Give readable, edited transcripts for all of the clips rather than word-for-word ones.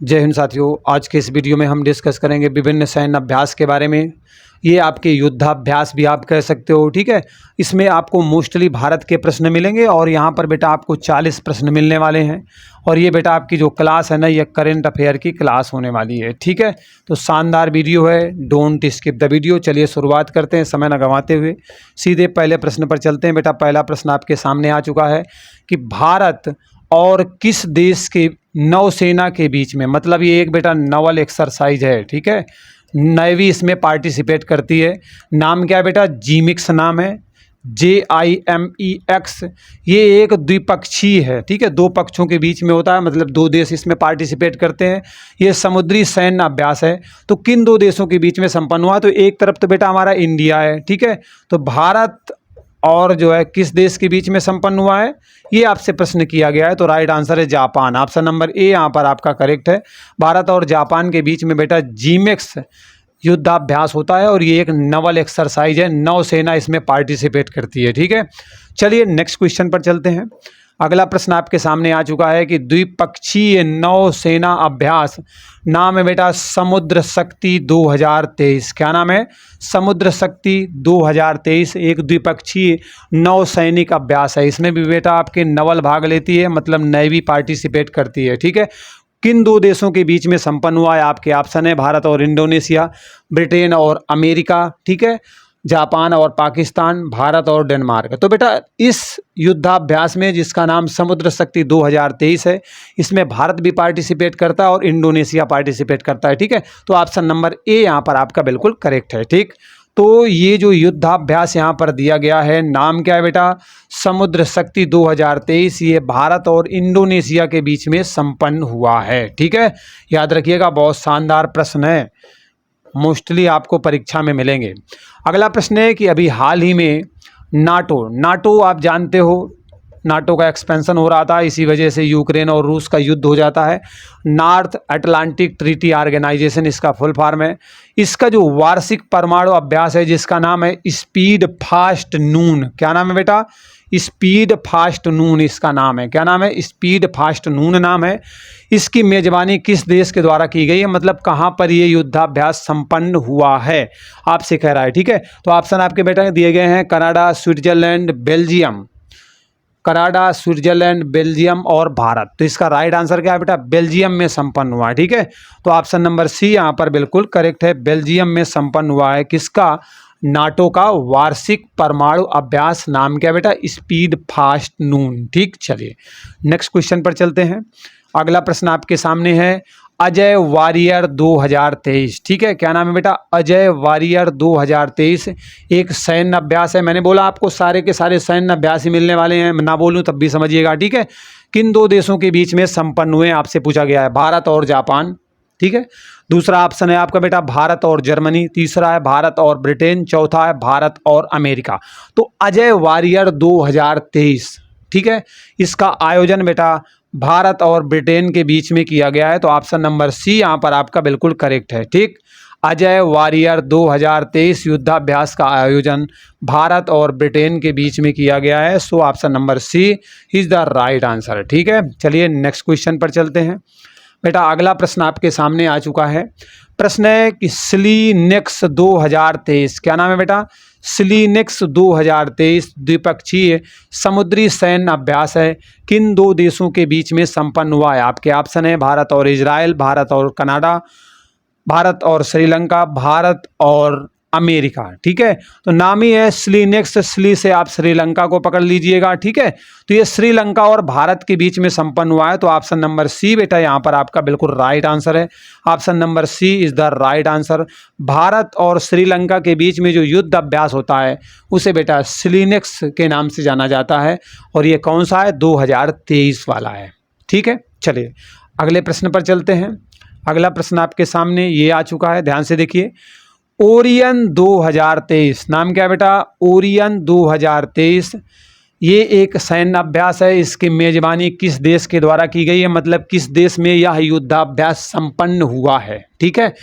जय हिंद साथियों। आज के इस वीडियो में हम डिस्कस करेंगे विभिन्न सैन्य अभ्यास के बारे में। ये आपके युद्धाभ्यास भी आप कह सकते हो, ठीक है। इसमें आपको मोस्टली भारत के प्रश्न मिलेंगे और यहाँ पर बेटा आपको 40 प्रश्न मिलने वाले हैं। और ये बेटा आपकी जो क्लास है ना, ये करेंट अफेयर की क्लास होने वाली है, ठीक है। तो शानदार वीडियो है, डोंट स्किप द वीडियो। चलिए शुरुआत करते हैं समय न गंवाते हुए, सीधे पहले प्रश्न पर चलते हैं। बेटा पहला प्रश्न आपके सामने आ चुका है कि भारत और किस देश के नौसेना के बीच में, मतलब ये एक बेटा नवल एक्सरसाइज है, ठीक है। नेवी इसमें पार्टिसिपेट करती है। नाम क्या है बेटा? जीमिक्स नाम है, JIMEX। ये एक द्विपक्षीय है, ठीक है, दो पक्षों के बीच में होता है, मतलब दो देश इसमें पार्टिसिपेट करते हैं। ये समुद्री सैन्य अभ्यास है। तो किन दो देशों के बीच में संपन्न हुआ? तो एक तरफ तो बेटा हमारा इंडिया है, ठीक है। तो भारत और जो है किस देश के बीच में संपन्न हुआ है, ये आपसे प्रश्न किया गया है। तो राइट आंसर है जापान। ऑप्शन नंबर ए यहाँ पर आपका करेक्ट है। भारत और जापान के बीच में बेटा जीमेक्स युद्धाभ्यास होता है और ये एक नवल एक्सरसाइज है, नौसेना इसमें पार्टिसिपेट करती है, ठीक है। चलिए नेक्स्ट क्वेश्चन पर चलते हैं। अगला प्रश्न आपके सामने आ चुका है कि द्विपक्षीय नौसेना अभ्यास नाम है बेटा समुद्र शक्ति 2023। क्या नाम है? समुद्र शक्ति 2023 एक द्विपक्षीय नौसैनिक अभ्यास है। इसमें भी बेटा आपके नवल भाग लेती है, मतलब नेवी पार्टिसिपेट करती है, ठीक है। किन दो देशों के बीच में संपन्न हुआ है? आपके ऑप्शन है भारत और इंडोनेशिया, ब्रिटेन और अमेरिका, ठीक है, जापान और पाकिस्तान, भारत और डेनमार्क। तो बेटा इस युद्धाभ्यास में जिसका नाम समुद्र शक्ति 2023 है, इसमें भारत भी पार्टिसिपेट करता है और इंडोनेशिया पार्टिसिपेट करता है, ठीक है। तो ऑप्शन नंबर ए यहाँ पर आपका बिल्कुल करेक्ट है, ठीक। तो ये जो युद्धाभ्यास यहाँ पर दिया गया है, नाम क्या है बेटा? समुद्र शक्ति 2023। ये भारत और इंडोनेशिया के बीच में संपन्न हुआ है, ठीक है। याद रखिएगा, बहुत शानदार प्रश्न है, मोस्टली आपको परीक्षा में मिलेंगे। अगला प्रश्न है कि अभी हाल ही में नाटो आप जानते हो, नाटो का एक्सपेंशन हो रहा था, इसी वजह से यूक्रेन और रूस का युद्ध हो जाता है। नॉर्थ अटलांटिक ट्रीटी ऑर्गेनाइजेशन इसका फुल फॉर्म है। इसका जो वार्षिक परमाणु अभ्यास है जिसका नाम है स्पीड फास्ट नून। क्या नाम है बेटा? स्पीड फास्ट नून इसका नाम है। क्या नाम है? स्पीड फास्ट नून नाम है। इसकी मेजबानी किस देश के द्वारा की गई है, मतलब कहाँ पर ये युद्धाभ्यास संपन्न हुआ है, आपसे कह रहा है, ठीक है। तो ऑप्शन आपके बेटा दिए गए हैं Canada, Switzerland, Belgium. Canada, Switzerland, Belgium और भारत। तो इसका राइट आंसर क्या है बेटा? बेल्जियम में संपन्न हुआ है, ठीक है। तो ऑप्शन नंबर सी यहाँ पर बिल्कुल करेक्ट है। बेल्जियम में संपन्न हुआ है किसका? नाटो का वार्षिक परमाणु अभ्यास। नाम क्या बेटा? स्पीड फास्ट नून, ठीक। चलिए नेक्स्ट क्वेश्चन पर चलते हैं। अगला प्रश्न आपके सामने है अजय वारियर 2023, ठीक है। क्या नाम है बेटा? अजय वारियर 2023 एक सैन्य अभ्यास है। मैंने बोला आपको सारे के सारे सैन्य अभ्यास ही मिलने वाले हैं, ना बोलूं तब भी समझिएगा, ठीक है। किन दो देशों के बीच में संपन्न हुए आपसे पूछा गया है? भारत और जापान, ठीक है। दूसरा ऑप्शन है आपका बेटा भारत और जर्मनी, तीसरा है भारत और ब्रिटेन, चौथा है भारत और अमेरिका। तो अजय वारियर 2023, ठीक है, इसका आयोजन बेटा भारत और ब्रिटेन के बीच में किया गया है। तो ऑप्शन नंबर सी यहाँ पर आपका बिल्कुल करेक्ट है, ठीक। अजय वारियर 2023 युद्धाभ्यास का आयोजन भारत और ब्रिटेन के बीच में किया गया है। So option number C is the right answer, ठीक है। चलिए नेक्स्ट क्वेश्चन पर चलते हैं। बेटा अगला प्रश्न आपके सामने आ चुका है। प्रश्न है कि स्लीनेक्स 2023, क्या नाम है बेटा? स्लीनेक्स 2023 द्विपक्षीय समुद्री सैन्य अभ्यास है। किन दो देशों के बीच में संपन्न हुआ है? आपके ऑप्शन है भारत और इजराइल, भारत और कनाडा, भारत और श्रीलंका, भारत और अमेरिका, ठीक है। तो नाम ही है स्लीनेक्स, स्ली से आप श्रीलंका को पकड़ लीजिएगा, ठीक है। तो ये श्रीलंका और भारत के बीच में संपन्न हुआ है। तो ऑप्शन नंबर सी बेटा यहाँ पर आपका बिल्कुल राइट आंसर है। Option number C is the right answer. Bharat और श्रीलंका के बीच में जो युद्ध अभ्यास होता है उसे बेटा स्लीनेक्स के नाम से जाना जाता है। और ये कौन सा है? 2023 वाला है, ठीक है। चलिए अगले प्रश्न पर चलते हैं। अगला प्रश्न आपके सामने ये आ चुका है, ध्यान से देखिए। ओरियन 2023, नाम क्या है बेटा? ओरियन 2023 ये एक सैन्य अभ्यास है। इसकी मेजबानी किस देश के द्वारा की गई है, मतलब किस देश में यह युद्धाभ्यास संपन्न हुआ है, ठीक है।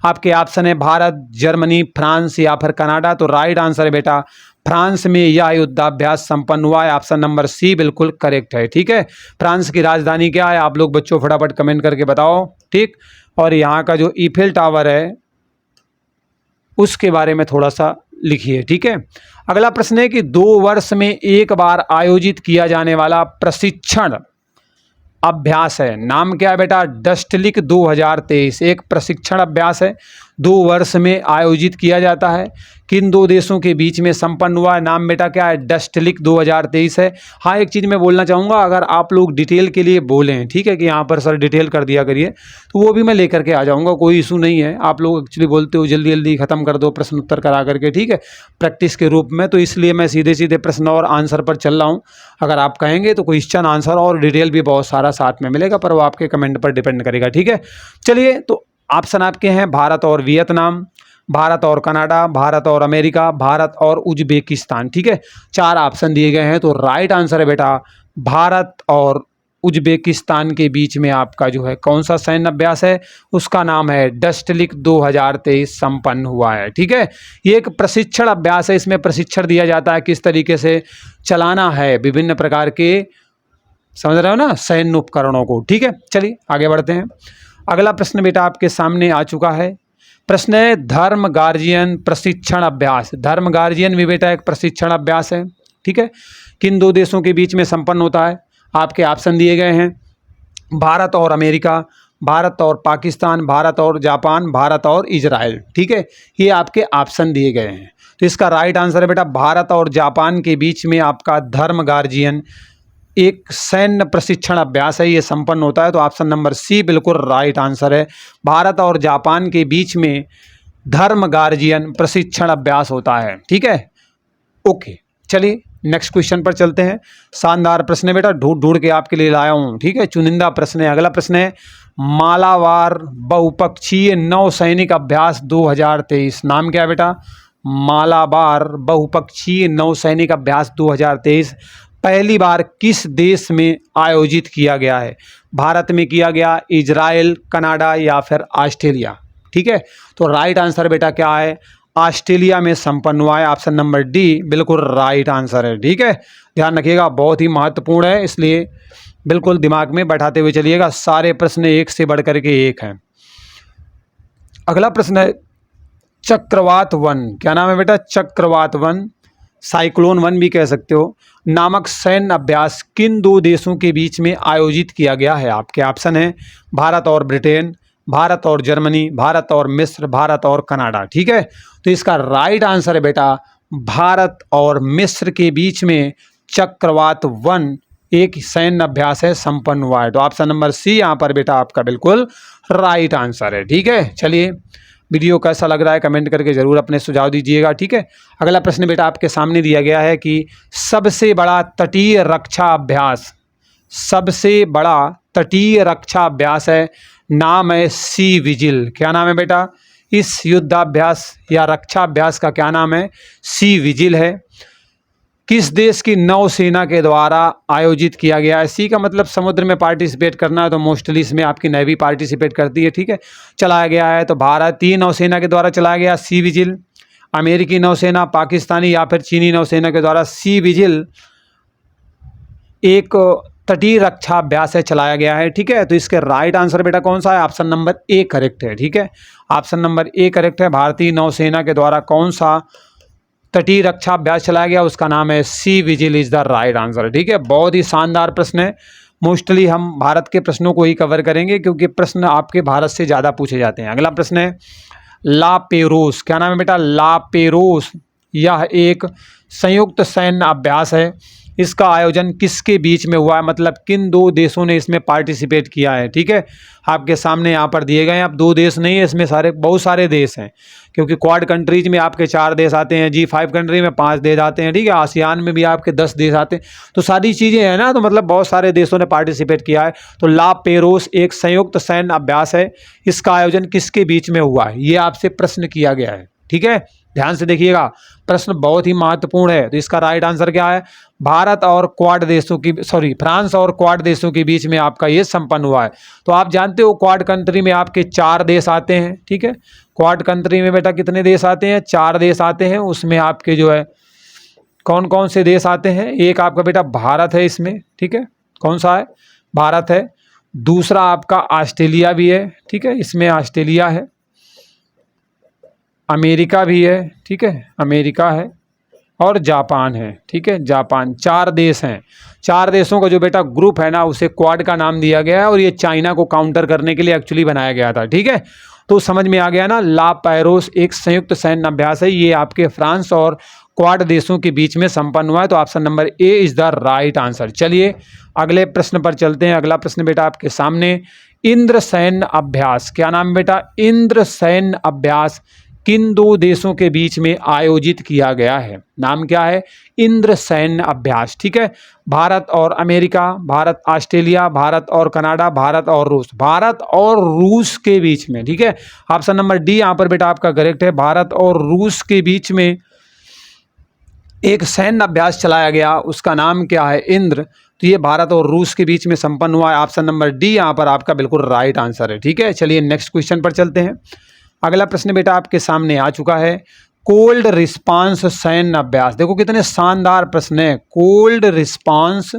आपके ऑप्शन है भारत, जर्मनी, फ्रांस या फिर कनाडा। तो राइट आंसर है बेटा फ्रांस में यह युद्धाभ्यास संपन्न हुआ है। ऑप्शन नंबर सी बिल्कुल करेक्ट है। ठीक है, फ्रांस की राजधानी क्या है? आप लोग बच्चों फटाफट कमेंट करके बताओ। ठीक, और यहाँ का जो ईफिल टावर है उसके बारे में थोड़ा सा लिखिए। ठीक है, अगला प्रश्न है कि 2 वर्ष में एक बार आयोजित किया जाने वाला प्रशिक्षण अभ्यास है, नाम क्या है बेटा? डस्टलिक 2023 एक प्रशिक्षण अभ्यास है, 2 वर्ष में आयोजित किया जाता है। किन 2 देशों के बीच में संपन्न हुआ है? नाम बेटा क्या है? डस्टलिक 2023 है। हाँ, एक चीज़ मैं बोलना चाहूँगा, अगर आप लोग डिटेल के लिए बोलें, ठीक है, कि यहाँ पर सर डिटेल कर दिया करिए, तो वो भी मैं लेकर के आ जाऊँगा, कोई इशू नहीं है। आप लोग एक्चुअली बोलते हो जल्दी जल्दी ख़त्म कर दो प्रश्न उत्तर करा करके, ठीक है, प्रैक्टिस के रूप में, तो इसलिए मैं सीधे सीधे प्रश्न और आंसर पर चल रहा हूँ। अगर आप कहेंगे तो क्वेश्चन आंसर और डिटेल भी बहुत सारा साथ में मिलेगा, पर वो आपके कमेंट पर डिपेंड करेगा। ठीक है, चलिए, तो ऑप्शन आपके हैं भारत और वियतनाम, भारत और कनाडा, भारत और अमेरिका, भारत और उज्बेकिस्तान। ठीक है, 4 ऑप्शन दिए गए हैं, तो राइट आंसर है बेटा भारत और उज्बेकिस्तान के बीच में आपका जो है कौन सा सैन्य अभ्यास है? उसका नाम है डस्टलिक 2023 संपन्न हुआ है। ठीक है, ये एक प्रशिक्षण अभ्यास है, इसमें प्रशिक्षण दिया जाता है किस तरीके से चलाना है विभिन्न प्रकार के, समझ रहे हो ना, सैन्य उपकरणों को। ठीक है, चलिए आगे बढ़ते हैं। अगला प्रश्न बेटा आपके सामने आ चुका है। प्रश्न है धर्म गार्जियन प्रशिक्षण अभ्यास। धर्म गार्जियन भी बेटा एक प्रशिक्षण अभ्यास है। ठीक है, किन 2 देशों के बीच में संपन्न होता है? आपके ऑप्शन दिए गए हैं भारत और अमेरिका, भारत और पाकिस्तान, भारत और जापान, भारत और इजराइल। ठीक है, ये आपके ऑप्शन दिए गए हैं, तो इसका राइट आंसर है बेटा भारत और जापान के बीच में आपका धर्म गार्जियन एक सैन्य प्रशिक्षण अभ्यास है, ये संपन्न होता है। तो ऑप्शन नंबर सी बिल्कुल राइट आंसर है, भारत और जापान के बीच में धर्म गार्जियन प्रशिक्षण अभ्यास होता है। ठीक है, ओके, चलिए नेक्स्ट क्वेश्चन पर चलते हैं। शानदार प्रश्न है बेटा, ढूंढ ढूंढ के आपके लिए लाया हूँ। ठीक है, चुनिंदा प्रश्न है। अगला प्रश्न है मालाबार बहुपक्षीय नौसैनिक अभ्यास 2023। नाम क्या है बेटा? मालाबार बहुपक्षीय नौसैनिक अभ्यास 2023 पहली बार किस देश में आयोजित किया गया है? भारत में किया गया, इजराइल, कनाडा या फिर ऑस्ट्रेलिया? ठीक है, तो राइट आंसर बेटा क्या है? ऑस्ट्रेलिया में संपन्न हुआ है। ऑप्शन नंबर डी बिल्कुल राइट आंसर है। ठीक है, ध्यान रखिएगा, बहुत ही महत्वपूर्ण है, इसलिए बिल्कुल दिमाग में बैठाते हुए चलिएगा। सारे प्रश्न एक से बढ़कर के एक हैं। अगला प्रश्न है चक्रवात 1। क्या नाम है बेटा? चक्रवात 1, साइक्लोन 1 भी कह सकते हो, नामक सैन्य अभ्यास किन 2 देशों के बीच में आयोजित किया गया है? आपके ऑप्शन है भारत और ब्रिटेन, भारत और जर्मनी, भारत और मिस्र, भारत और कनाडा। ठीक है, तो इसका राइट आंसर है बेटा भारत और मिस्र के बीच में चक्रवात 1 एक सैन्य अभ्यास है, संपन्न हुआ है। तो ऑप्शन नंबर सी यहाँ पर बेटा आपका बिल्कुल राइट आंसर है। ठीक है, चलिए, वीडियो कैसा लग रहा है कमेंट करके ज़रूर अपने सुझाव दीजिएगा। ठीक है, अगला प्रश्न बेटा आपके सामने दिया गया है कि सबसे बड़ा तटीय रक्षा अभ्यास, सबसे बड़ा तटीय रक्षा अभ्यास है, नाम है सी विजिल। क्या नाम है बेटा? इस युद्धाभ्यास या रक्षा अभ्यास का क्या नाम है? सी विजिल है। किस देश की नौसेना के द्वारा आयोजित किया गया है? सी का मतलब समुद्र में पार्टिसिपेट करना है, तो मोस्टली इसमें आपकी नेवी पार्टिसिपेट करती है। ठीक है, चलाया गया है तो भारतीय नौसेना के द्वारा चलाया गया सी विजिल, अमेरिकी नौसेना, पाकिस्तानी या फिर चीनी नौसेना के द्वारा सी विजिल एक तटीय रक्षा अभ्यास है, चलाया गया है। ठीक है, तो इसके राइट आंसर बेटा कौन सा है? ऑप्शन नंबर ए करेक्ट है। ठीक है, ऑप्शन नंबर ए करेक्ट है, भारतीय नौसेना के द्वारा कौन सा तटीय रक्षा अभ्यास चलाया गया, उसका नाम है C vigil is the right answer. ठीक है, बहुत ही शानदार प्रश्न है। मोस्टली हम भारत के प्रश्नों को ही कवर करेंगे क्योंकि प्रश्न आपके भारत से ज़्यादा पूछे जाते हैं। अगला प्रश्न है ला पेरोस। क्या नाम है बेटा? ला पेरोस, यह एक संयुक्त सैन्य अभ्यास है, इसका आयोजन किसके बीच में हुआ है? मतलब किन 2 देशों ने इसमें पार्टिसिपेट किया है? ठीक है, आपके सामने यहाँ पर दिए गए हैं। अब 2 देश नहीं है, इसमें बहुत सारे देश हैं, क्योंकि क्वाड कंट्रीज में आपके 4 देश आते हैं, G5 कंट्री में 5 देश आते हैं। ठीक है, आसियान में भी आपके 10 देश आते हैं, तो सारी चीज़ें हैं ना, तो मतलब बहुत सारे देशों ने पार्टिसिपेट किया है। तो ला पेरोस एक संयुक्त सैन्य अभ्यास है, इसका आयोजन किसके बीच में हुआ है? ये आपसे प्रश्न किया गया है। ठीक है, ध्यान से देखिएगा, प्रश्न बहुत ही महत्वपूर्ण है। तो इसका राइट आंसर क्या है? भारत और क्वाड देशों की, फ्रांस और क्वाड देशों के बीच में आपका ये संपन्न हुआ है। तो आप जानते हो क्वाड कंट्री में आपके 4 देश आते हैं। ठीक है, क्वाड कंट्री में बेटा कितने देश आते हैं? 4 देश आते हैं। उसमें आपके जो है कौन कौन से देश आते हैं? एक आपका बेटा भारत है इसमें, ठीक है, कौन सा है? भारत है। दूसरा आपका ऑस्ट्रेलिया भी है, ठीक है, इसमें ऑस्ट्रेलिया है। अमेरिका भी है, ठीक है, अमेरिका है, और जापान है, ठीक है, जापान। 4 देश हैं। 4 देशों का जो बेटा ग्रुप है ना, उसे क्वाड का नाम दिया गया है, और ये चाइना को काउंटर करने के लिए एक्चुअली बनाया गया था, ठीक है। तो समझ में आ गया ना, ला पैरोस एक संयुक्त सैन्य अभ्यास है, ये आपके फ्रांस और क्वाड देशों के बीच में संपन्न हुआ है। तो option number A is the right answer. चलिए अगले प्रश्न पर चलते हैं। अगला प्रश्न बेटा आपके सामने, इंद्र सैन्य अभ्यास, क्या नाम बेटा? इंद्र सैन्य अभ्यास किन 2 देशों के बीच में आयोजित किया गया है? नाम क्या है? इंद्र सैन्य अभ्यास, ठीक है। भारत और अमेरिका, भारत ऑस्ट्रेलिया, भारत और कनाडा, भारत और रूस। भारत और रूस के बीच में, ठीक है। ऑप्शन नंबर डी यहाँ पर बेटा आपका करेक्ट है। भारत और रूस के बीच में एक सैन्य अभ्यास चलाया गया, उसका नाम क्या है? इंद्र। तो ये भारत और रूस के बीच में संपन्न हुआ है। ऑप्शन नंबर डी यहाँ पर आपका बिल्कुल राइट आंसर है, ठीक है। चलिए नेक्स्ट क्वेश्चन पर चलते हैं। अगला प्रश्न बेटा आपके सामने आ चुका है, कोल्ड रिस्पांस सैन्य अभ्यास। देखो कितने शानदार प्रश्न है। कोल्ड रिस्पांस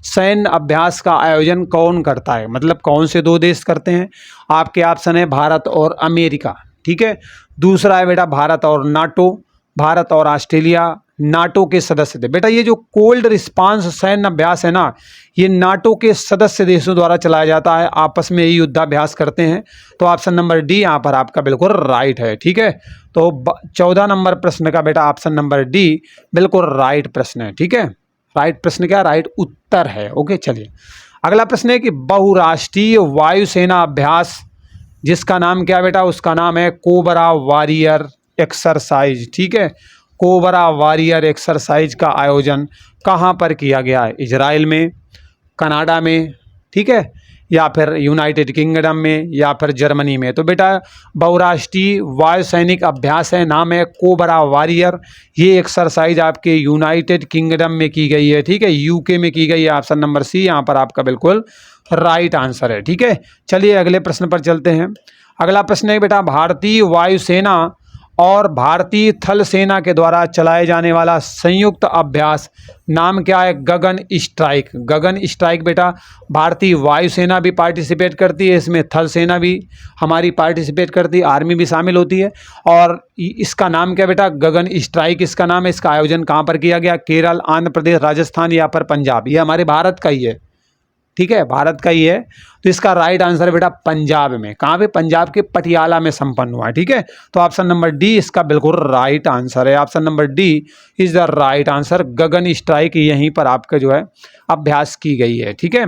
सैन्य अभ्यास का आयोजन कौन करता है? मतलब कौन से 2 देश करते हैं? आपके ऑप्शन है भारत और अमेरिका, ठीक है। दूसरा है बेटा भारत और नाटो, भारत और ऑस्ट्रेलिया नाटो के सदस्य थे। बेटा ये जो कोल्ड रिस्पांस सैन्य अभ्यास है ना, ये नाटो के सदस्य देशों द्वारा चलाया जाता है, आपस में ही युद्धाभ्यास करते हैं। तो ऑप्शन नंबर डी यहाँ पर आपका बिल्कुल राइट है, ठीक है। तो 14 नंबर प्रश्न का बेटा ऑप्शन नंबर डी बिल्कुल राइट प्रश्न है, ठीक है। राइट प्रश्न क्या? राइट उत्तर है। ओके, चलिए अगला प्रश्न है कि बहुराष्ट्रीय वायुसेना अभ्यास, जिसका नाम क्या बेटा? उसका नाम है कोबरा वॉरियर एक्सरसाइज, ठीक है। कोबरा वॉरियर एक्सरसाइज का आयोजन कहाँ पर किया गया है? इजराइल में, कनाडा में, ठीक है, या फिर यूनाइटेड किंगडम में, या फिर जर्मनी में। तो बेटा बहुराष्ट्रीय वायुसैनिक अभ्यास है, नाम है कोबरा वॉरियर। ये एक्सरसाइज आपके यूनाइटेड किंगडम में की गई है, ठीक है, यूके में की गई है। ऑप्शन नंबर सी यहाँ पर आपका बिल्कुल राइट आंसर है, ठीक है। चलिए अगले प्रश्न पर चलते हैं। अगला प्रश्न है बेटा, भारतीय वायुसेना और भारतीय थल सेना के द्वारा चलाए जाने वाला संयुक्त अभ्यास नाम क्या है? गगन स्ट्राइक। गगन स्ट्राइक बेटा भारतीय वायुसेना भी पार्टिसिपेट करती है, इसमें थल सेना भी हमारी पार्टिसिपेट करती है, आर्मी भी शामिल होती है। और इसका नाम क्या बेटा? गगन स्ट्राइक इसका नाम है। इसका आयोजन कहाँ पर किया गया? केरल, आंध्र प्रदेश, राजस्थान या फिर पंजाब। ये हमारे भारत का ही है, ठीक है, भारत का ही है। तो इसका राइट आंसर है बेटा पंजाब में। कहाँ पे? पंजाब के पटियाला में संपन्न हुआ है, ठीक है। तो ऑप्शन नंबर डी इसका बिल्कुल राइट आंसर है। Option number D is the right answer. Gagan strike यहीं पर आपका जो है अभ्यास की गई है, ठीक है।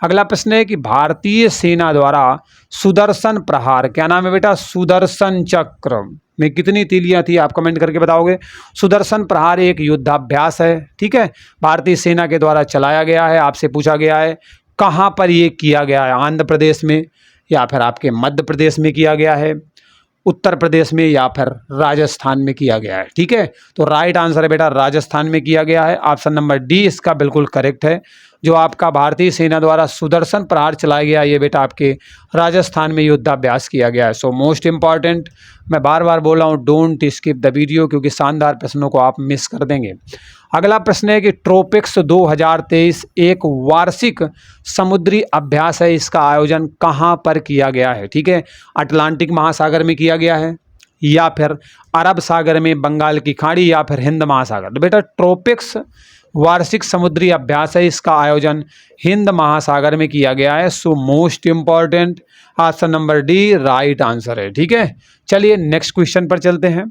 अगला प्रश्न है कि भारतीय सेना द्वारा सुदर्शन प्रहार, क्या नाम है बेटा? सुदर्शन चक्र में कितनी तीलियां थी? आप कमेंट करके बताओगे। सुदर्शन प्रहार एक युद्धाभ्यास है, ठीक है, भारतीय सेना के द्वारा चलाया गया है। आपसे पूछा गया है कहाँ पर ये किया गया है? आंध्र प्रदेश में, या फिर आपके मध्य प्रदेश में किया गया है, उत्तर प्रदेश में, या फिर राजस्थान में किया गया है, ठीक है। तो राइट आंसर है बेटा राजस्थान में किया गया है। ऑप्शन नंबर डी इसका बिल्कुल करेक्ट है। जो आपका भारतीय सेना द्वारा सुदर्शन प्रहार चलाया गया, ये बेटा आपके राजस्थान में युद्धाभ्यास किया गया है। सो मोस्ट इंपॉर्टेंट, मैं बार बार बोल रहा हूँ, डोंट स्किप द वीडियो, क्योंकि शानदार प्रश्नों को आप मिस कर देंगे। अगला प्रश्न है कि ट्रोपिक्स 2023 एक वार्षिक समुद्री अभ्यास है, इसका आयोजन कहाँ पर किया गया है? ठीक है, अटलांटिक महासागर में किया गया है, या फिर अरब सागर में, बंगाल की खाड़ी, या फिर हिंद महासागर। तो बेटा ट्रोपिक्स वार्षिक समुद्री अभ्यास है, इसका आयोजन हिंद महासागर में किया गया है। So most important option number D right answer है, ठीक है। चलिए नेक्स्ट क्वेश्चन पर चलते हैं।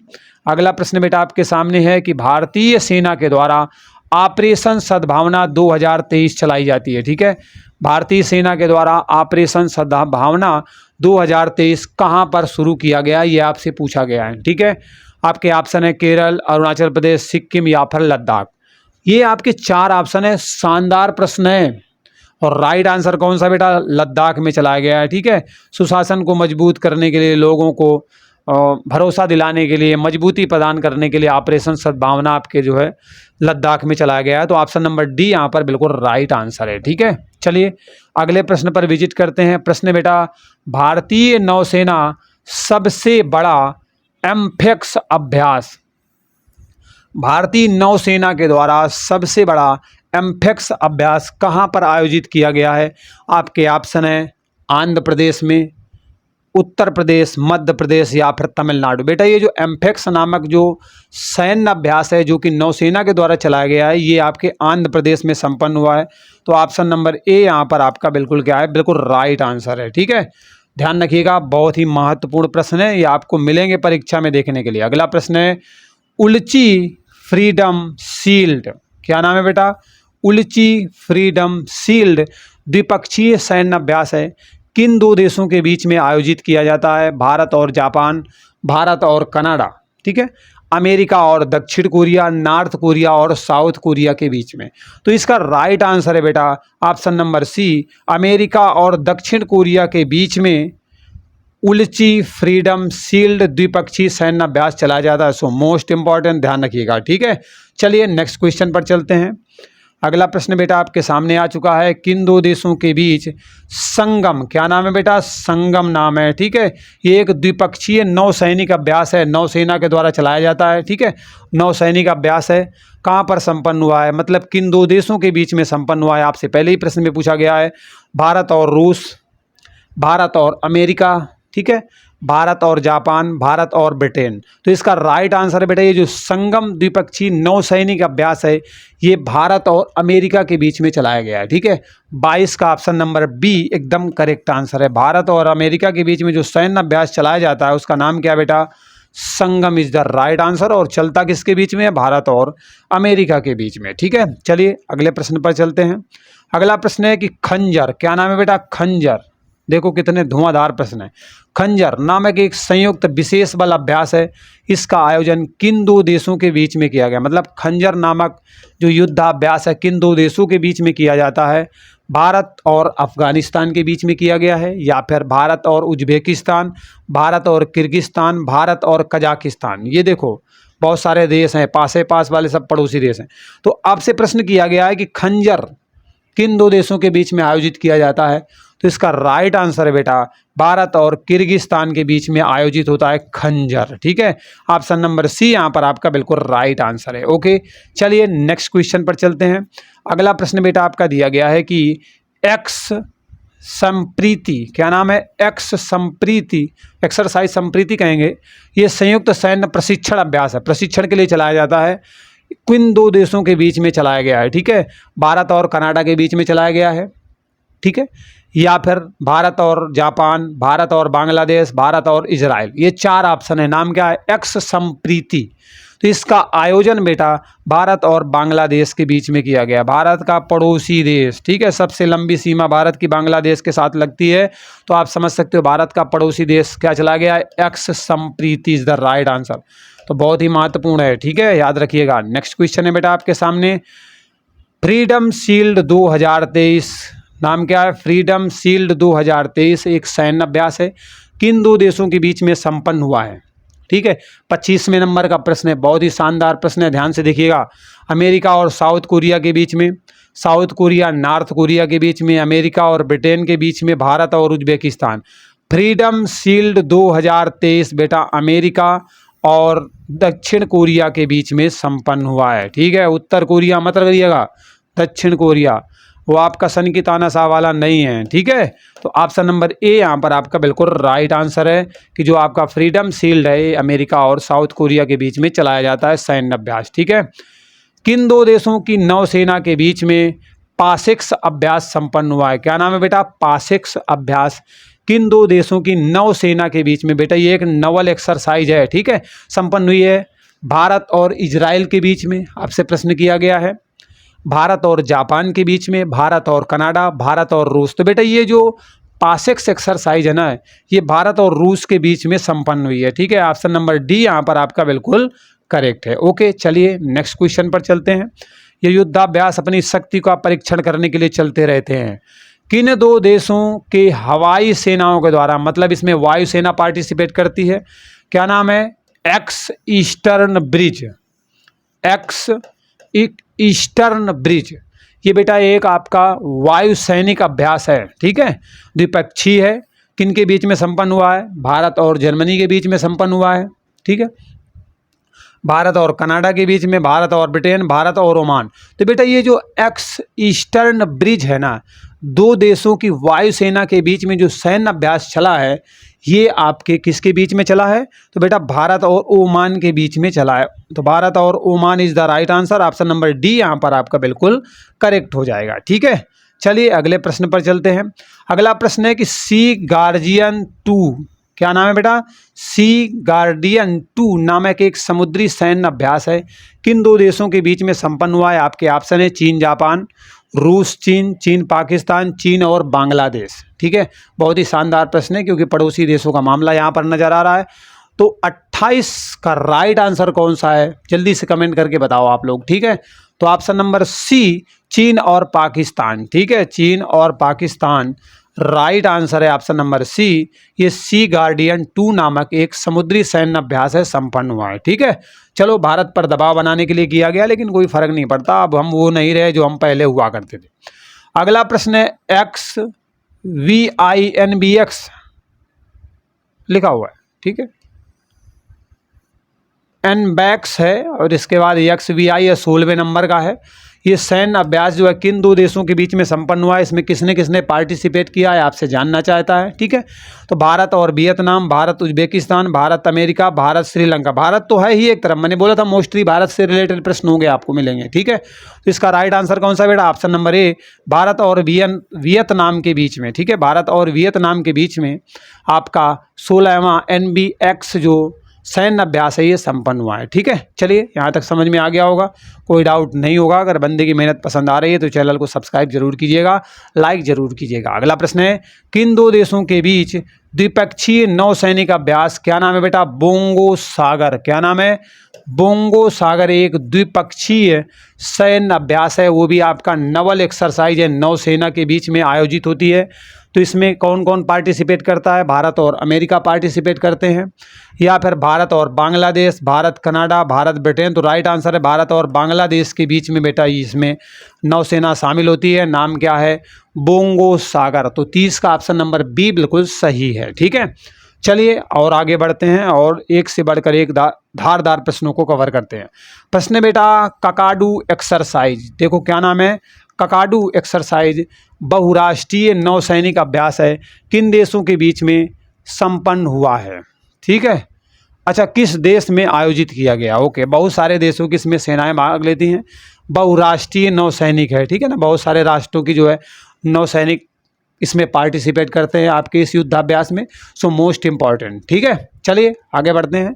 अगला प्रश्न बेटा आपके सामने है कि भारतीय सेना के द्वारा ऑपरेशन सद्भावना 2023 चलाई जाती है, ठीक है। भारतीय सेना के द्वारा ऑपरेशन सद्भावना 2023 कहाँ पर शुरू किया गया, ये आपसे पूछा गया है, ठीक है। आपके ऑप्शन है केरल, अरुणाचल प्रदेश, सिक्किम या फिर लद्दाख। ये आपके 4 ऑप्शन है, शानदार प्रश्न है। और राइट आंसर कौन सा बेटा? लद्दाख में चलाया गया है, ठीक है। सुशासन को मजबूत करने के लिए, लोगों को भरोसा दिलाने के लिए, मजबूती प्रदान करने के लिए ऑपरेशन सद्भावना आपके जो है लद्दाख में चलाया गया है। तो ऑप्शन नंबर डी यहाँ पर बिल्कुल राइट आंसर है, ठीक है। चलिए अगले प्रश्न पर विजिट करते हैं। प्रश्न बेटा, भारतीय नौसेना सबसे बड़ा एम्फेक्स अभ्यास भारतीय नौसेना के द्वारा सबसे बड़ा एम्फेक्स अभ्यास कहाँ पर आयोजित किया गया है? आपके ऑप्शन है आंध्र प्रदेश में, उत्तर प्रदेश, मध्य प्रदेश या फिर तमिलनाडु। बेटा ये जो एम्फेक्स नामक जो सैन्य अभ्यास है जो कि नौसेना के द्वारा चलाया गया है, ये आपके आंध्र प्रदेश में संपन्न हुआ है। तो ऑप्शन नंबर ए यहाँ पर आपका बिल्कुल क्या है, बिल्कुल राइट आंसर है। ठीक है, ध्यान रखिएगा, बहुत ही महत्वपूर्ण प्रश्न है, ये आपको मिलेंगे परीक्षा में देखने के लिए। अगला प्रश्न है उल्ची फ्रीडम शील्ड, क्या नाम है बेटा? उल्ची फ्रीडम शील्ड द्विपक्षीय सैन्य अभ्यास है, किन दो देशों के बीच में आयोजित किया जाता है? भारत और जापान, भारत और कनाडा, ठीक है, अमेरिका और दक्षिण कोरिया, नॉर्थ कोरिया और साउथ कोरिया के बीच में। तो इसका राइट आंसर है बेटा ऑप्शन नंबर सी, अमेरिका और दक्षिण कोरिया के बीच में उल्ची फ्रीडम शील्ड द्विपक्षीय सैन्य अभ्यास चलाया जाता है। सो मोस्ट इंपॉर्टेंट, ध्यान रखिएगा। ठीक है, चलिए नेक्स्ट क्वेश्चन पर चलते हैं। अगला प्रश्न बेटा आपके सामने आ चुका है, किन दो देशों के बीच संगम, क्या नाम है बेटा? संगम नाम है। ठीक है, ये एक द्विपक्षीय नौसैनिक अभ्यास है, नौसेना के द्वारा चलाया जाता है। ठीक है, नौसैनिक अभ्यास है, कहाँ पर संपन्न हुआ है, मतलब किन दो देशों के बीच में संपन्न हुआ है? आपसे पहले ही प्रश्न में पूछा गया है। भारत और रूस, भारत और अमेरिका, ठीक है, भारत और जापान, भारत और ब्रिटेन। तो इसका राइट आंसर है बेटा ये जो संगम द्विपक्षीय नौसैनिक अभ्यास है, ये भारत और अमेरिका के बीच में चलाया गया है। ठीक है, 22 का ऑप्शन नंबर बी एकदम करेक्ट आंसर है। भारत और अमेरिका के बीच में जो सैन्य अभ्यास चलाया जाता है उसका नाम क्या है बेटा? संगम इज द राइट आंसर। और चलता किसके बीच में है? भारत और अमेरिका के बीच में। ठीक है, चलिए अगले प्रश्न पर चलते हैं। अगला प्रश्न है कि खंजर, क्या नाम है बेटा? खंजर, देखो कितने धुआंधार प्रश्न है। खंजर नामक एक संयुक्त विशेष बल अभ्यास है, इसका आयोजन किन दो देशों के बीच में किया गया? मतलब खंजर नामक जो युद्धाभ्यास है किन दो देशों के बीच में किया जाता है? भारत और अफगानिस्तान के बीच में किया गया है, या फिर भारत और उज्बेकिस्तान, भारत और किर्गिस्तान, भारत और कजाकिस्तान। ये देखो बहुत सारे देश हैं, पास वाले सब पड़ोसी देश हैं। तो आपसे प्रश्न किया गया है कि खंजर किन दो देशों के बीच में आयोजित किया जाता है? तो इसका राइट आंसर है बेटा भारत और किर्गिस्तान के बीच में आयोजित होता है खंजर। ठीक है, ऑप्शन नंबर सी यहाँ पर आपका बिल्कुल राइट आंसर है। ओके, चलिए नेक्स्ट क्वेश्चन पर चलते हैं। अगला प्रश्न बेटा आपका दिया गया है कि एक्स संप्रीति, क्या नाम है? एक्स संप्रीति, एक्सरसाइज संप्रीति कहेंगे, ये संयुक्त सैन्य प्रशिक्षण अभ्यास है, प्रशिक्षण के लिए चलाया जाता है, किन दो देशों के बीच में चलाया गया है? ठीक है, भारत और कनाडा के बीच में चलाया गया है, ठीक है, या फिर भारत और जापान, भारत और बांग्लादेश, भारत और इजराइल। ये चार ऑप्शन है, नाम क्या है? एक्स संप्रीति। तो इसका आयोजन बेटा भारत और बांग्लादेश के बीच में किया गया, भारत का पड़ोसी देश। ठीक है, सबसे लंबी सीमा भारत की बांग्लादेश के साथ लगती है, तो आप समझ सकते हो भारत का पड़ोसी देश क्या चला गया? X Sampriti is the right answer. तो बहुत ही महत्वपूर्ण है। ठीक है, याद रखिएगा। नेक्स्ट क्वेश्चन है बेटा आपके सामने, फ्रीडम शील्ड 2023, नाम क्या है? फ्रीडम शील्ड 2023 एक सैन्य अभ्यास है, किन दो देशों के बीच में संपन्न हुआ है? ठीक है, 25वें नंबर का प्रश्न है, बहुत ही शानदार प्रश्न है, ध्यान से देखिएगा। अमेरिका और साउथ कोरिया के बीच में, साउथ कोरिया नॉर्थ कोरिया के बीच में, अमेरिका और ब्रिटेन के बीच में, भारत और उज्बेकिस्तान। फ्रीडम शील्ड 2023 बेटा अमेरिका और दक्षिण कोरिया के बीच में संपन्न हुआ है। ठीक है, उत्तर कोरिया मत करिएगा, दक्षिण कोरिया, वो आपका सन की तानाशाह वाला नहीं है। ठीक है, तो ऑप्शन नंबर ए यहाँ पर आपका बिल्कुल राइट आंसर है कि जो आपका फ्रीडम शील्ड है ये अमेरिका और साउथ कोरिया के बीच में चलाया जाता है सैन्य अभ्यास। ठीक है, किन दो देशों की नौसेना के बीच में पासिक्स अभ्यास संपन्न हुआ है? क्या नाम है बेटा? पासिक्स अभ्यास किन दो देशों की नौसेना के बीच में? बेटा ये एक नवल एक्सरसाइज है, ठीक है, संपन्न हुई है भारत और इजराइल के बीच में। आपसे प्रश्न किया गया है भारत और जापान के बीच में, भारत और कनाडा, भारत और रूस। तो बेटा ये जो पासिक्स एक्सरसाइज है ना, ये भारत और रूस के बीच में संपन्न हुई है। ठीक है, ऑप्शन नंबर डी यहाँ पर आपका बिल्कुल करेक्ट है। ओके, चलिए नेक्स्ट क्वेश्चन पर चलते हैं। ये युद्धाभ्यास अपनी शक्ति का परीक्षण करने के लिए चलते रहते हैं, किन दो देशों के हवाई सेनाओं के द्वारा? मतलब इसमें वायुसेना पार्टिसिपेट करती है, क्या नाम है? X eastern bridge, x eastern bridge. ये बेटा एक आपका वायु सैनिक अभ्यास है, ठीक है, द्विपक्षीय है, किन के बीच में संपन्न हुआ है? भारत और जर्मनी के बीच में संपन्न हुआ है। ठीक है, भारत और कनाडा के बीच में, भारत और ब्रिटेन, भारत और ओमान। तो बेटा ये जो एक्स ईस्टर्न ब्रिज है ना, दो देशों की वायुसेना के बीच में जो सैन्य अभ्यास चला है, ये आपके किसके बीच में चला है? तो बेटा भारत और ओमान के बीच में चला है। तो भारत और Oman is the right answer. Option number D यहाँ पर आपका बिल्कुल करेक्ट हो जाएगा। ठीक है, चलिए अगले प्रश्न पर चलते हैं। अगला प्रश्न है कि सी गार्जियन 2, क्या नाम है बेटा? सी गार्डियन 2 नामक एक समुद्री सैन्य अभ्यास है, किन दो देशों के बीच में संपन्न हुआ है? आपके ऑप्शन है चीन जापान, रूस चीन, चीन पाकिस्तान, चीन और बांग्लादेश। ठीक है, बहुत ही शानदार प्रश्न है क्योंकि पड़ोसी देशों का मामला यहाँ पर नजर आ रहा है। तो 28 का राइट आंसर कौन सा है? जल्दी से कमेंट करके बताओ आप लोग। ठीक है, तो ऑप्शन नंबर सी चीन और पाकिस्तान। ठीक है, चीन और पाकिस्तान राइट आंसर है ऑप्शन नंबर सी। ये सी गार्डियन 2 नामक एक समुद्री सैन्य अभ्यास है, संपन्न हुआ है। ठीक है, चलो भारत पर दबाव बनाने के लिए किया गया, लेकिन कोई फर्क नहीं पड़ता, अब हम वो नहीं रहे जो हम पहले हुआ करते थे। अगला प्रश्न है XVINBX लिखा हुआ है। ठीक है, एनबैक्स है और इसके बाद XVI है, 16वें नंबर का है। ये सैन्य अभ्यास जो है किन दो देशों के बीच में संपन्न हुआ है, इसमें किसने किसने पार्टिसिपेट किया है, आपसे जानना चाहता है। ठीक है, तो भारत और Vietnam, Bharat Uzbekistan, Bharat America, Bharat Sri Lanka. Bharat तो है ही एक तरफ, मैंने बोला था मोस्टली भारत से रिलेटेड प्रश्न होंगे आपको मिलेंगे। ठीक है, तो इसका राइट आंसर कौन सा बेटा? ऑप्शन नंबर ए, भारत और वियतनाम के बीच में। ठीक है, भारत और वियतनाम के बीच में आपका 16वां NBX जो सैन्य अभ्यास है ये संपन्न हुआ है। ठीक है, चलिए यहाँ तक समझ में आ गया होगा, कोई डाउट नहीं होगा। अगर बंदे की मेहनत पसंद आ रही है तो चैनल को सब्सक्राइब जरूर कीजिएगा, लाइक जरूर कीजिएगा। अगला प्रश्न है किन दो देशों के बीच द्विपक्षीय नौसैनिक अभ्यास, क्या नाम है बेटा? बोंगो सागर। क्या नाम है? बोंगो सागर एक द्विपक्षीय सैन्य अभ्यास है, वो भी आपका नवल एक्सरसाइज है, नौसेना के बीच में आयोजित होती है। तो इसमें कौन कौन पार्टिसिपेट करता है? भारत और अमेरिका पार्टिसिपेट करते हैं, या फिर भारत और बांग्लादेश, भारत कनाडा, भारत ब्रिटेन। तो राइट आंसर है भारत और बांग्लादेश के बीच में बेटा इसमें नौसेना शामिल होती है। नाम क्या है? बोंगो सागर। तो 30 का ऑप्शन नंबर बी बिल्कुल सही है। ठीक है, चलिए और आगे बढ़ते हैं और एक से बढ़कर एक धारदार प्रश्नों को कवर करते हैं। प्रश्न बेटा ककाडू एक्सरसाइज, देखो क्या नाम है? ककाडू एक्सरसाइज बहुराष्ट्रीय नौसैनिक अभ्यास है, किन देशों के बीच में संपन्न हुआ है? ठीक है, अच्छा किस देश में आयोजित किया गया? ओके, बहुत सारे देशों की इसमें सेनाएं भाग लेती हैं, बहुराष्ट्रीय नौसैनिक है। ठीक है ना, बहुत सारे राष्ट्रों की जो है नौसैनिक इसमें पार्टिसिपेट करते हैं आपके इस युद्धाभ्यास में। So most important. ठीक है, चलिए आगे बढ़ते हैं।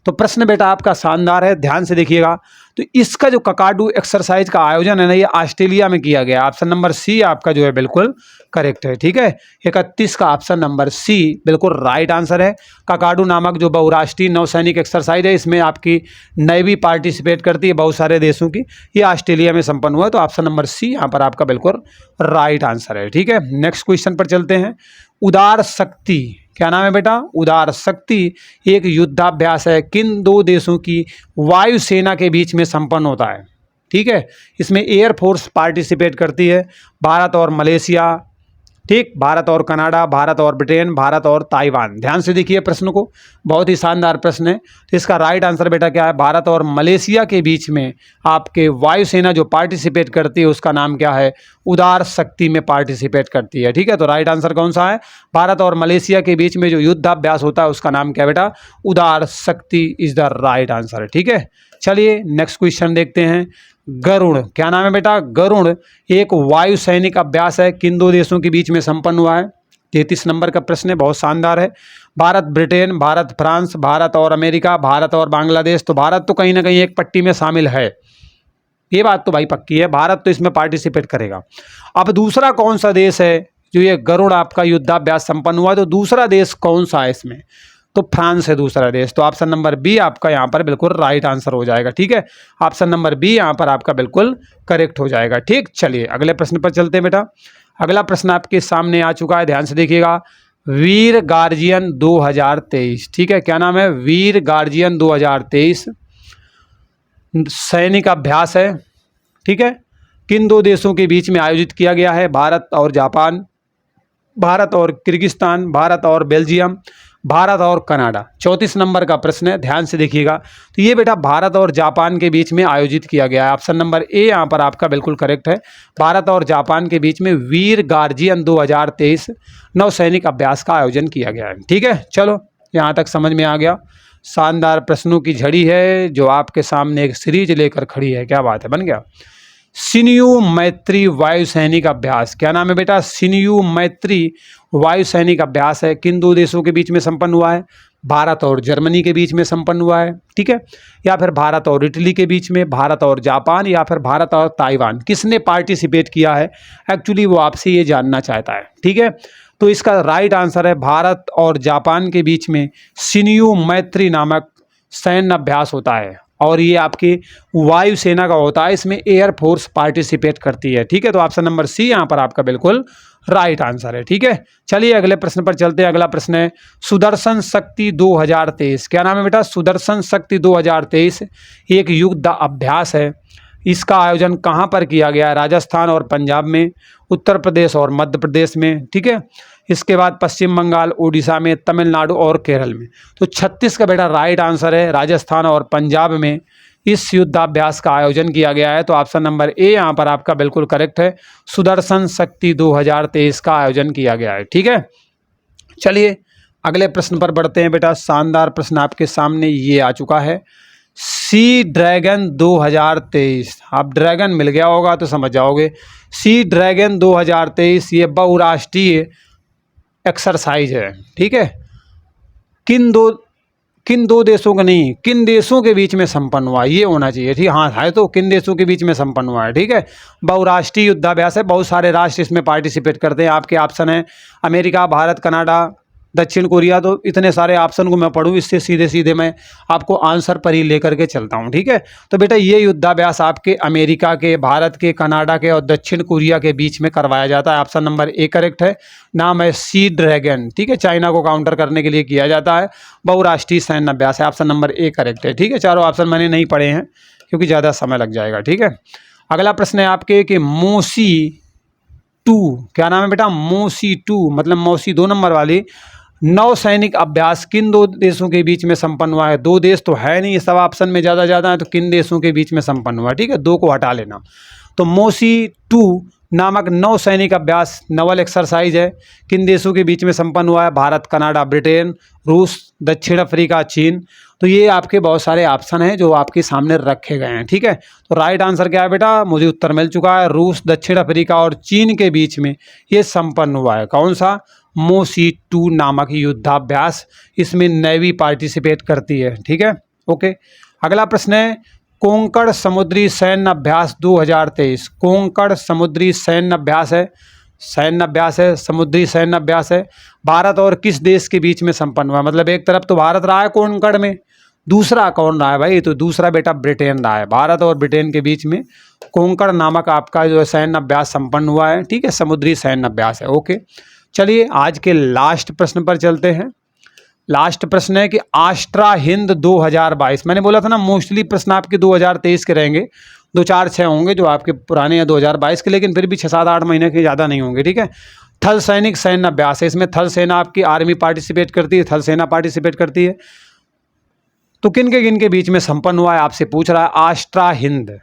तो प्रश्न बेटा आपका शानदार है, ध्यान से देखिएगा। तो इसका जो ककाडू एक्सरसाइज का आयोजन है ना, ये ऑस्ट्रेलिया में किया गया। ऑप्शन नंबर सी आपका जो है बिल्कुल करेक्ट है। ठीक है, 31 का ऑप्शन नंबर सी बिल्कुल राइट आंसर है। ककाडू नामक जो बहुराष्ट्रीय नौसैनिक एक्सरसाइज है, इसमें आपकी नेवी पार्टिसिपेट करती है बहुत सारे देशों की, ये ऑस्ट्रेलिया में संपन्न हुआ है। तो ऑप्शन नंबर सी यहाँ पर आपका बिल्कुल राइट आंसर है। ठीक है, नेक्स्ट क्वेश्चन पर चलते हैं। उदार शक्ति, क्या नाम है बेटा? उदार शक्ति एक युद्धाभ्यास है, किन दो देशों की वायुसेना के बीच में संपन्न होता है? ठीक है, इसमें एयरफोर्स पार्टिसिपेट करती है, भारत और मलेशिया, ठीक, भारत और कनाडा, भारत और ब्रिटेन, भारत और ताइवान। ध्यान से देखिए प्रश्न को, बहुत ही शानदार प्रश्न है। तो इसका राइट आंसर बेटा क्या है? भारत और मलेशिया के बीच में आपके वायुसेना जो पार्टिसिपेट करती है उसका नाम क्या है? उदार शक्ति में पार्टिसिपेट करती है। ठीक है, तो राइट आंसर कौन सा है? भारत और मलेशिया के बीच में जो युद्धाभ्यास होता है उसका नाम क्या है बेटा? उदार शक्ति इज द राइट आंसर। ठीक है, चलिए नेक्स्ट क्वेश्चन देखते हैं। गरुड़, क्या नाम है बेटा? गरुड़ एक वायु सैनिक अभ्यास है, किन दो देशों के बीच में संपन्न हुआ है? 33 नंबर का प्रश्न है, बहुत शानदार है। भारत ब्रिटेन, भारत फ्रांस, भारत और अमेरिका, भारत और बांग्लादेश। तो भारत तो कहीं ना कहीं एक पट्टी में शामिल है, ये बात तो भाई पक्की है, भारत तो इसमें पार्टिसिपेट करेगा। अब दूसरा कौन सा देश है जो ये गरुड़ आपका युद्धाभ्यास संपन्न हुआ है? तो दूसरा देश कौन सा है इसमें? तो फ्रांस है दूसरा देश। तो ऑप्शन नंबर बी आपका यहाँ पर बिल्कुल राइट आंसर हो जाएगा। ठीक है, ऑप्शन नंबर बी यहाँ पर आपका बिल्कुल करेक्ट हो जाएगा। ठीक, चलिए अगले प्रश्न पर चलते हैं बेटा। अगला प्रश्न आपके सामने आ चुका है, ध्यान से देखिएगा। वीर गार्जियन 2023, ठीक है, क्या नाम है? वीर गार्जियन 2023 सैनिक अभ्यास है। ठीक है, किन दो देशों के बीच में आयोजित किया गया है? भारत और जापान, भारत और किर्गिस्तान, भारत और बेल्जियम, भारत और कनाडा। 34 नंबर का प्रश्न है, ध्यान से देखिएगा। तो ये बेटा भारत और जापान के बीच में आयोजित किया गया है। ऑप्शन नंबर ए यहाँ पर आपका बिल्कुल करेक्ट है। भारत और जापान के बीच में वीर गार्जियन 2023 नौसैनिक अभ्यास का आयोजन किया गया है। ठीक है, चलो यहाँ तक समझ में आ गया। शानदार प्रश्नों की झड़ी है जो आपके सामने एक सीरीज लेकर खड़ी है। क्या बात है, बन गया। शिन्यू मैत्री वायु सैनिक अभ्यास, क्या नाम है बेटा? शिन्यू मैत्री वायु सैनिक अभ्यास है। किन दो देशों के बीच में संपन्न हुआ है? भारत और जर्मनी के बीच में संपन्न हुआ है। ठीक है, या फिर भारत और इटली के बीच में, भारत और जापान, या फिर भारत और ताइवान, किसने पार्टिसिपेट किया है? एक्चुअली वो आपसे ये जानना चाहता है। ठीक है, तो इसका राइट आंसर है भारत और जापान के बीच में शिन्यू मैत्री नामक सैन्य अभ्यास होता है, और ये आपकी वायुसेना का होता है। इसमें एयर फोर्स पार्टिसिपेट करती है। ठीक है, तो ऑप्शन नंबर सी यहाँ पर आपका बिल्कुल राइट आंसर है। ठीक है, चलिए अगले प्रश्न पर चलते हैं। अगला प्रश्न है सुदर्शन शक्ति 2023, क्या नाम है बेटा? सुदर्शन शक्ति 2023 एक युद्ध अभ्यास है। इसका आयोजन कहाँ पर किया गया है? राजस्थान और पंजाब में, उत्तर प्रदेश और मध्य प्रदेश में। ठीक है, इसके बाद पश्चिम बंगाल, उड़ीसा में, तमिलनाडु और केरल में। तो 36 का बेटा राइट आंसर है, राजस्थान और पंजाब में इस युद्धाभ्यास का आयोजन किया गया है। तो ऑप्शन नंबर ए यहाँ पर आपका बिल्कुल करेक्ट है। सुदर्शन शक्ति 2023 का आयोजन किया गया है। ठीक है, चलिए अगले प्रश्न पर बढ़ते हैं बेटा। शानदार प्रश्न आपके सामने ये आ चुका है। सी ड्रैगन 2023, आप ड्रैगन मिल गया होगा तो समझ जाओगे। सी ड्रैगन 2023 ये बहुराष्ट्रीय एक्सरसाइज है। ठीक है, किन दो देशों का नहीं, किन देशों के बीच में संपन्न हुआ, ये होना चाहिए। ठीक, हाँ है तो किन देशों के बीच में संपन्न हुआ है। ठीक है, बहुराष्ट्रीय युद्धाभ्यास है, बहुत सारे राष्ट्र इसमें पार्टिसिपेट करते हैं। आपके ऑप्शन है अमेरिका, भारत, कनाडा, दक्षिण कोरिया। तो इतने सारे ऑप्शन को मैं पढ़ूँ, इससे सीधे सीधे मैं आपको आंसर पर ही लेकर के चलता हूँ। ठीक है, तो बेटा ये युद्धाभ्यास आपके अमेरिका के, भारत के, कनाडा के और दक्षिण कोरिया के बीच में करवाया जाता है। ऑप्शन नंबर ए करेक्ट है। नाम है सी ड्रैगन। ठीक है, चाइना को काउंटर करने के लिए किया जाता है। बहुराष्ट्रीय सैन्य अभ्यास है। ऑप्शन नंबर ए करेक्ट है। ठीक है, चारों ऑप्शन मैंने नहीं पढ़े हैं क्योंकि ज़्यादा समय लग जाएगा। ठीक है, अगला प्रश्न है आपके कि मोसी 2, क्या नाम है बेटा? मोसी 2 मतलब मौसी 2 नंबर वाली नौसैनिक अभ्यास किन दो देशों के बीच में संपन्न हुआ है? दो देश तो है नहीं, सब ऑप्शन में ज़्यादा है, तो किन देशों के बीच में संपन्न हुआ है? ठीक है, दो को हटा लेना। तो मोसी 2 नामक नौसैनिक अभ्यास नवल एक्सरसाइज है, किन देशों के बीच में संपन्न हुआ है? भारत, कनाडा, ब्रिटेन, रूस, दक्षिण अफ्रीका, चीन। तो ये आपके बहुत सारे ऑप्शन हैं जो आपके सामने रखे गए हैं। ठीक है, तो राइट आंसर क्या है बेटा? मुझे उत्तर मिल चुका है, रूस, दक्षिण अफ्रीका और चीन के बीच में ये संपन्न हुआ है। कौन सा? मोसी 2 नामक युद्धाभ्यास। इसमें नेवी पार्टिसिपेट करती है। ठीक है, ओके। अगला प्रश्न है कोंकण समुद्री सैन्य अभ्यास 2023। कोंकण समुद्री सैन्य अभ्यास है, समुद्री सैन्य अभ्यास है। भारत और किस देश के बीच में संपन्न हुआ? मतलब एक तरफ तो भारत रहा है कोंकण में, दूसरा कौन रहा है भाई? तो दूसरा बेटा ब्रिटेन रहा है। भारत और ब्रिटेन के बीच में कोंकण नामक आपका जो सैन्य अभ्यास संपन्न हुआ है। ठीक है, समुद्री सैन्य अभ्यास है। ओके, चलिए आज के लास्ट प्रश्न पर चलते हैं। लास्ट प्रश्न है कि आस्ट्रा हिंद 2022, मैंने बोला था ना मोस्टली प्रश्न आपके 2023 के रहेंगे, 2-4-6 होंगे जो आपके पुराने या 2022 के, लेकिन फिर भी 6-7-8 महीने के ज़्यादा नहीं होंगे। ठीक है, थल सैनिक सैन्य अभ्यास है। इसमें थल सेना आपकी आर्मी पार्टिसिपेट करती है, थल सेना पार्टिसिपेट करती है। तो किन के बीच में संपन्न हुआ है आपसे पूछ रहा है आस्ट्रा हिंद।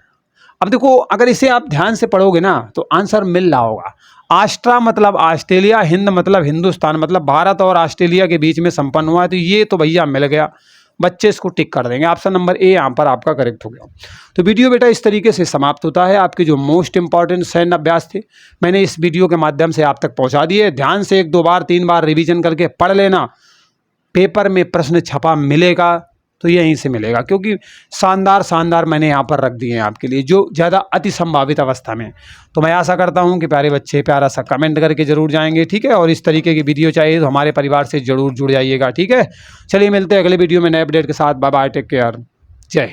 अब देखो अगर इसे आप ध्यान से पढ़ोगे ना तो आंसर मिल रहा होगा। आस्ट्रा मतलब ऑस्ट्रेलिया, हिंद मतलब हिंदुस्तान, मतलब भारत और ऑस्ट्रेलिया के बीच में संपन्न हुआ है। तो ये तो भैया मिल गया, बच्चे इसको टिक कर देंगे। ऑप्शन नंबर ए यहाँ पर आपका करेक्ट हो गया। तो वीडियो बेटा इस तरीके से समाप्त होता है। आपके जो मोस्ट इंपॉर्टेंट सैन्य अभ्यास थे मैंने इस वीडियो के माध्यम से आप तक पहुँचा दिए। ध्यान से 1-2 बार 3 बार रिविजन करके पढ़ लेना। पेपर में प्रश्न छपा मिलेगा तो यहीं से मिलेगा, क्योंकि शानदार मैंने यहाँ पर रख दिए हैं आपके लिए जो ज़्यादा अति संभावित अवस्था में। तो मैं आशा करता हूँ कि प्यारे बच्चे प्यारा सा कमेंट करके ज़रूर जाएंगे। ठीक है, और इस तरीके की वीडियो चाहिए तो हमारे परिवार से ज़रूर जुड़ जाइएगा। ठीक है, चलिए मिलते हैं अगले वीडियो में नए अपडेट के साथ। बाय बाय, टेक केयर, जय हिंद।